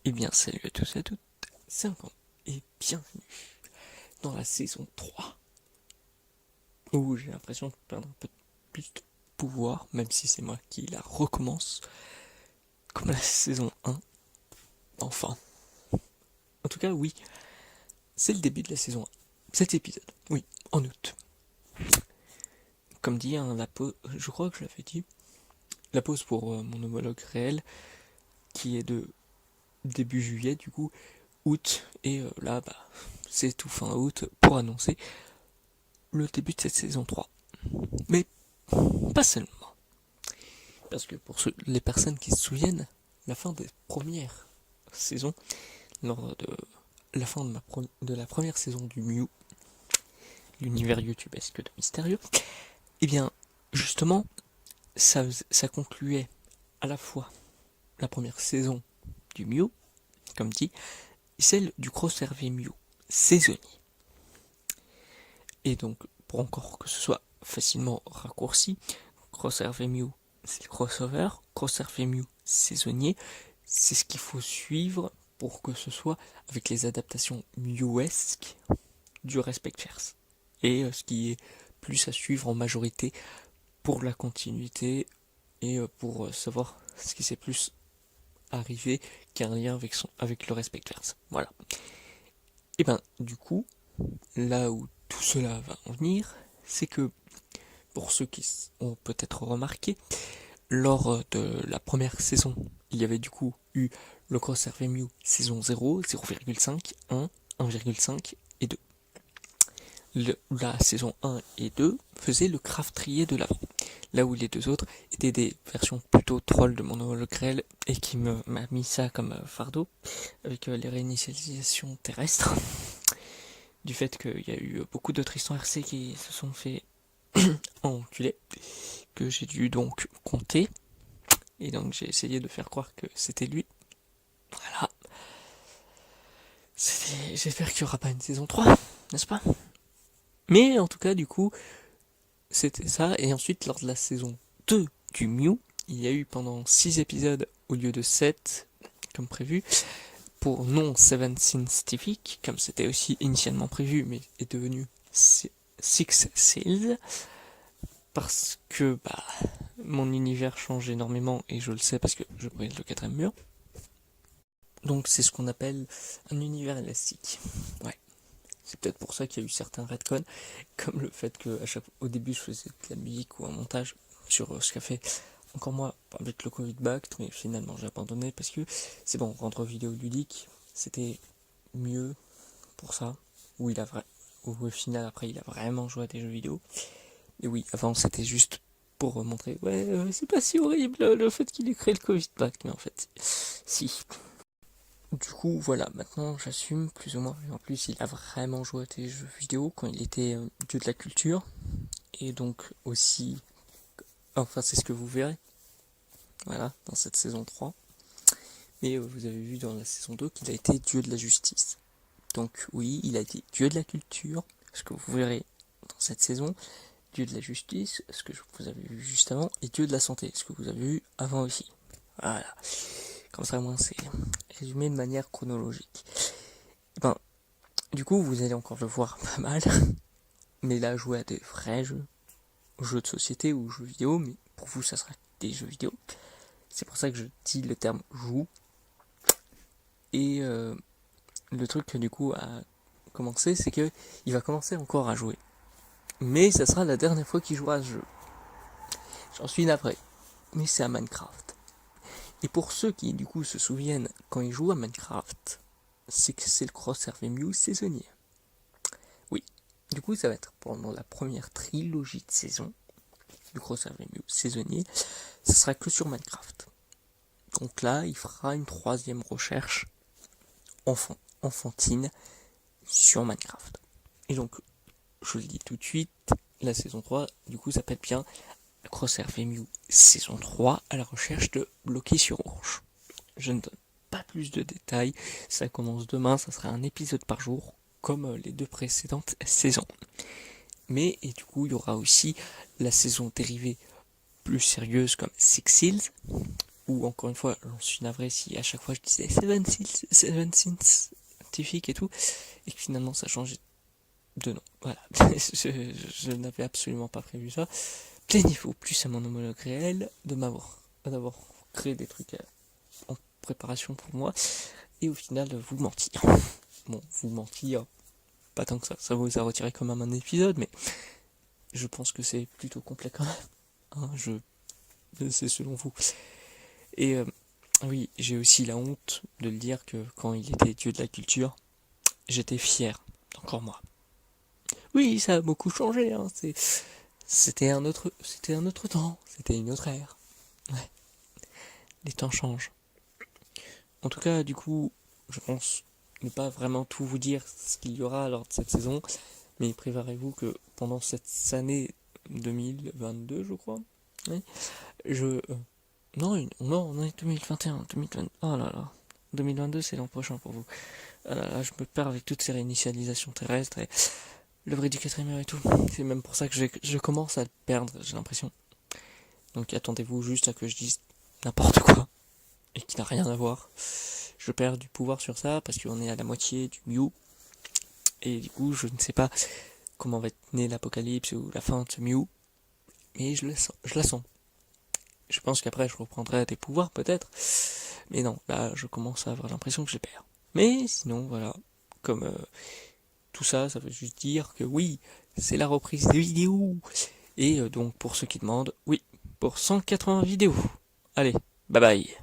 Eh bien, salut à tous et à toutes, c'est Uncle, et bienvenue dans la saison 3, où j'ai l'impression de perdre un peu plus de pouvoir, même si c'est moi qui la recommence, comme la saison 1, enfin. En tout cas, oui, c'est le début de la saison 1, cet épisode, oui, en août. Comme dit, hein, la pause, je crois que je l'avais dit, la pause pour mon homologue réel, qui est de début juillet, du coup, août, et là, c'est tout fin août pour annoncer le début de cette saison 3. Mais pas seulement. Parce que pour les personnes qui se souviennent, la fin des premières saisons, lors de la fin de la première saison du Mew, l'univers youtubesque de Mystérieux, et bien justement, ça concluait à la fois la première saison du Mew, comme dit, et celle du crossover Mew, saisonnier. Et donc, pour encore que ce soit facilement raccourci, crossover Mew, c'est le crossover Mew saisonnier, c'est ce qu'il faut suivre pour que ce soit avec les adaptations Mewesques du Respect-Verse. Et ce qui est plus à suivre en majorité pour la continuité et pour savoir ce qui s'est plus arrivé qu'un lien avec le Respect-Verse. Voilà. Et ben, du coup, là où tout cela va en venir, c'est que pour ceux qui ont peut-être remarqué, lors de la première saison, il y avait du coup eu le Crossover Mew saison 0, 0,5, 1, 1,5 et 2. La saison 1 et 2 faisaient le craftrier de l'avant, là où les deux autres étaient des versions plutôt troll de mon hologrel et qui m'a mis ça comme fardeau avec les réinitialisations terrestres, du fait qu'il y a eu beaucoup de Tristan RC qui se sont fait enculer, que j'ai dû donc compter. Et donc j'ai essayé de faire croire que c'était lui. Voilà. J'espère qu'il n'y aura pas une saison 3, n'est-ce pas? Mais en tout cas, du coup, c'était ça. Et ensuite, lors de la saison 2 du Mew, il y a eu pendant 6 épisodes au lieu de 7, comme prévu, pour non 7 scientifique, comme c'était aussi initialement prévu, mais est devenu 6 Seals, parce que mon univers change énormément, et je le sais parce que je brise le quatrième mur. Donc c'est ce qu'on appelle un univers élastique. Ouais. C'est peut-être pour ça qu'il y a eu certains retcons, comme le fait que au début je faisais de la musique ou un montage sur ce qu'a fait encore moi avec le Covid back, mais finalement j'ai abandonné parce que c'est bon, rendre vidéo ludique, c'était mieux pour ça, où au final après il a vraiment joué à des jeux vidéo. Et oui, avant c'était juste pour montrer, ouais, c'est pas si horrible le fait qu'il ait créé le Covid back, mais en fait, si. Du coup, voilà, maintenant j'assume plus ou moins. Et en plus, il a vraiment joué à des jeux vidéo quand il était dieu de la culture. Et donc aussi, enfin c'est ce que vous verrez, voilà, dans cette saison 3. Mais vous avez vu dans la saison 2 qu'il a été dieu de la justice. Donc oui, il a été dieu de la culture, ce que vous verrez dans cette saison, dieu de la justice, ce que vous avez vu juste avant, et dieu de la santé, ce que vous avez vu avant aussi. Voilà. Comme ça, au moins, c'est résumé de manière chronologique. Ben, du coup, vous allez encore le voir pas mal, mais là, jouer à des vrais jeux de société ou jeux vidéo, mais pour vous, ça sera des jeux vidéo. C'est pour ça que je dis le terme joue. Et le truc que du coup a commencé, c'est que il va commencer encore à jouer. Mais ça sera la dernière fois qu'il jouera à ce jeu. J'en suis navré. Mais c'est à Minecraft. Et pour ceux qui du coup se souviennent, quand il joue à Minecraft, c'est que c'est le Crossover Mew saisonnier. Oui. Du coup, ça va être pendant la première trilogie de saison du Crossover Mew saisonnier, ça sera que sur Minecraft. Donc là, il fera une troisième recherche enfantine sur Minecraft. Et donc, je le dis tout de suite, la saison 3, du coup, s'appelle bien Crossover Mew saison 3 à la recherche de bloqués sur orange. Je ne donne pas plus de détails, ça commence demain, ça sera un épisode par jour, comme les deux précédentes saisons. Mais, et du coup, il y aura aussi la saison dérivée plus sérieuse comme Six Seals, ou encore une fois, j'en suis navré si à chaque fois je disais Seven Sins scientifique et tout, et que finalement ça changeait de nom. Voilà, je n'avais absolument pas prévu ça. Plaignez-vous plus à mon homologue réel d'avoir créé des trucs en préparation pour moi, et au final vous mentir. Bon, vous mentir, pas tant que ça vous a retiré quand même un épisode, mais je pense que c'est plutôt complet quand même. Hein, c'est selon vous. Et oui, j'ai aussi la honte de le dire que quand il était dieu de la culture, j'étais fier d'encore moi. Oui, ça a beaucoup changé, hein, c'était un autre temps, c'était une autre ère. Ouais, les temps changent. En tout cas, du coup, je pense ne pas vraiment tout vous dire ce qu'il y aura lors de cette saison, mais préparez-vous que pendant cette année 2022, je crois, oui, non, on est 2021, 2020, oh là là, 2022 c'est l'an prochain pour vous. Ah là là, je me perds avec toutes ces réinitialisations terrestres et le vrai du 4ème et tout. C'est même pour ça que je commence à le perdre, j'ai l'impression. Donc attendez-vous juste à que je dise n'importe quoi et qui n'a rien à voir. Je perds du pouvoir sur ça parce qu'on est à la moitié du Mew et du coup je ne sais pas comment va être né l'apocalypse ou la fin de ce Mew, mais je la sens. Je pense qu'après je reprendrai des pouvoirs peut-être, mais non, là je commence à avoir l'impression que je les perds. Mais sinon voilà, comme tout ça, ça veut juste dire que oui, c'est la reprise des vidéos. Et donc pour ceux qui demandent, oui, pour 180 vidéos. Allez, bye bye.